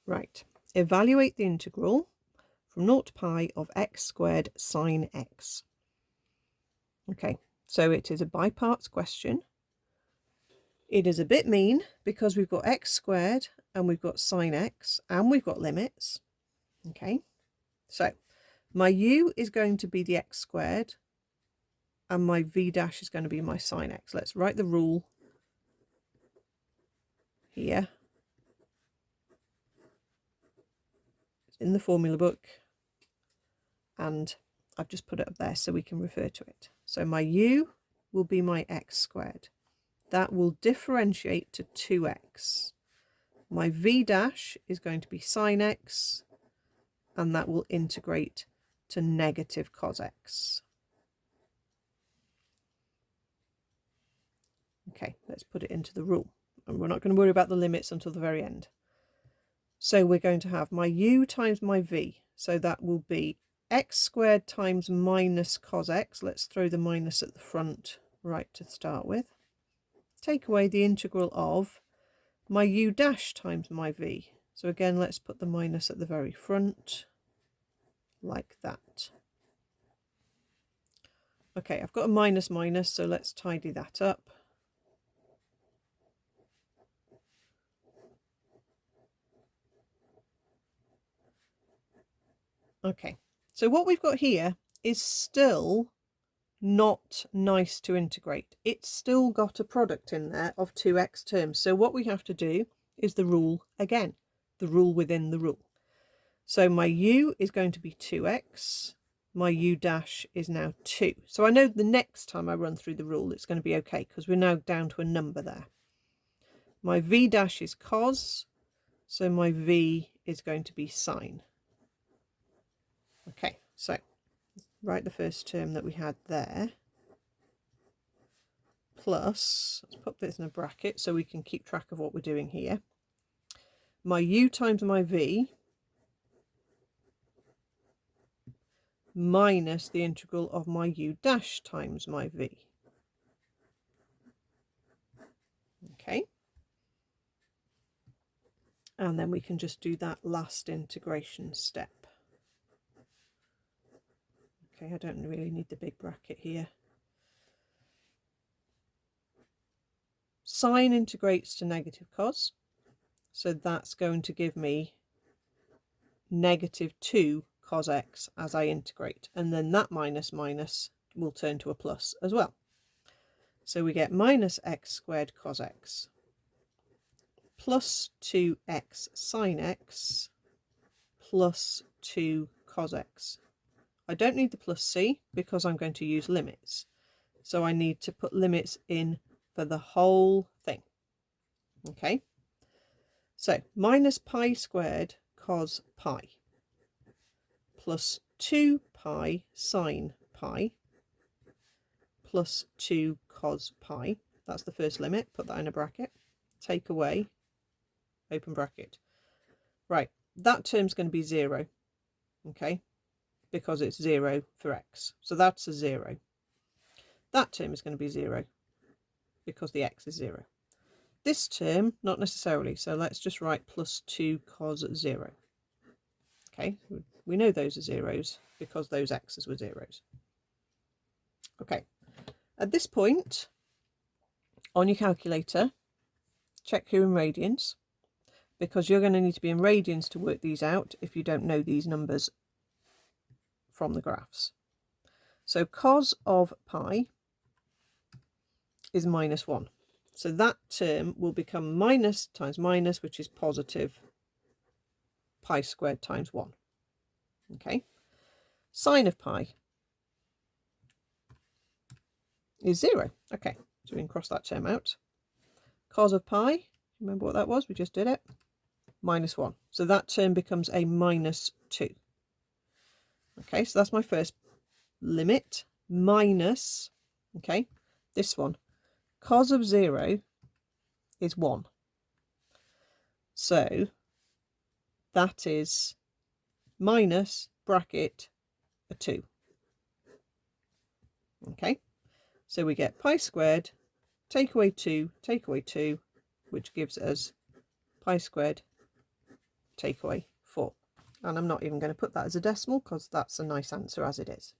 Right, evaluate the integral from 0 to pi of x squared sine x. Okay, so it is a by parts question. It is a bit mean because we've got x squared and we've got sine x and we've got limits. Okay, so my u is going to be the x squared and my v dash is going to be my sine x. Let's write the rule here. It's in the formula book and I've just put it up there so we can refer to it. So my u will be my x squared. That will differentiate to 2x. My v dash is going to be sine x, and that will integrate to negative cos x. Okay, let's put it into the rule. And we're not going to worry about the limits until the very end. So we're going to have my u times my v. So that will be x squared times minus cos x. Let's throw the minus at the front right to start with. Take away the integral of my u dash times my v. So again, let's put the minus at the very front, like that. Okay, I've got a minus minus, so let's tidy that up. Okay, so what we've got here is still not nice to integrate. It's still got a product in there of 2x terms. So what we have to do is the rule again, the rule within the rule. So my u is going to be 2x. My u dash is now 2. So I know the next time I run through the rule, it's going to be okay because we're now down to a number there. My v dash is cos. So my v is going to be sine. Okay, so write the first term that we had there. Plus, let's put this in a bracket so we can keep track of what we're doing here. My u times my v minus the integral of my u dash times my v. Okay. And then we can just do that last integration step. Okay, I don't really need the big bracket here. Sine integrates to negative cos. So that's going to give me negative 2 cos x as I integrate. And then that minus minus will turn to a plus as well. So we get minus x squared cos x plus 2x sine x plus 2 cos x. I don't need the plus c because I'm going to use limits. So I need to put limits in for the whole thing. Okay. So minus pi squared cos pi plus 2 pi sine pi plus 2 cos pi. That's the first limit. Put that in a bracket. Take away, open bracket. Right, that term's going to be 0. Okay, because it's 0 for x. So that's a 0. That term is going to be 0 because the x is 0. This term, not necessarily. So let's just write plus 2 cos 0. Okay, we know those are zeros because those x's were zeros. Okay, at this point on your calculator, check you're in radians because you're going to need to be in radians to work these out if you don't know these numbers from the graphs. So cos of pi is minus 1. So that term will become minus times minus, which is positive pi squared times 1. Okay. Sine of pi is 0. Okay, so we can cross that term out. Cos of pi, remember what that was? We just did it. Minus 1. So that term becomes a minus 2. Okay, so that's my first limit. Minus, okay, this one. Cos of 0 is 1. So that is minus bracket a 2. Okay, so we get pi squared, take away 2, which gives us pi squared take away 4. And I'm not even going to put that as a decimal because that's a nice answer as it is.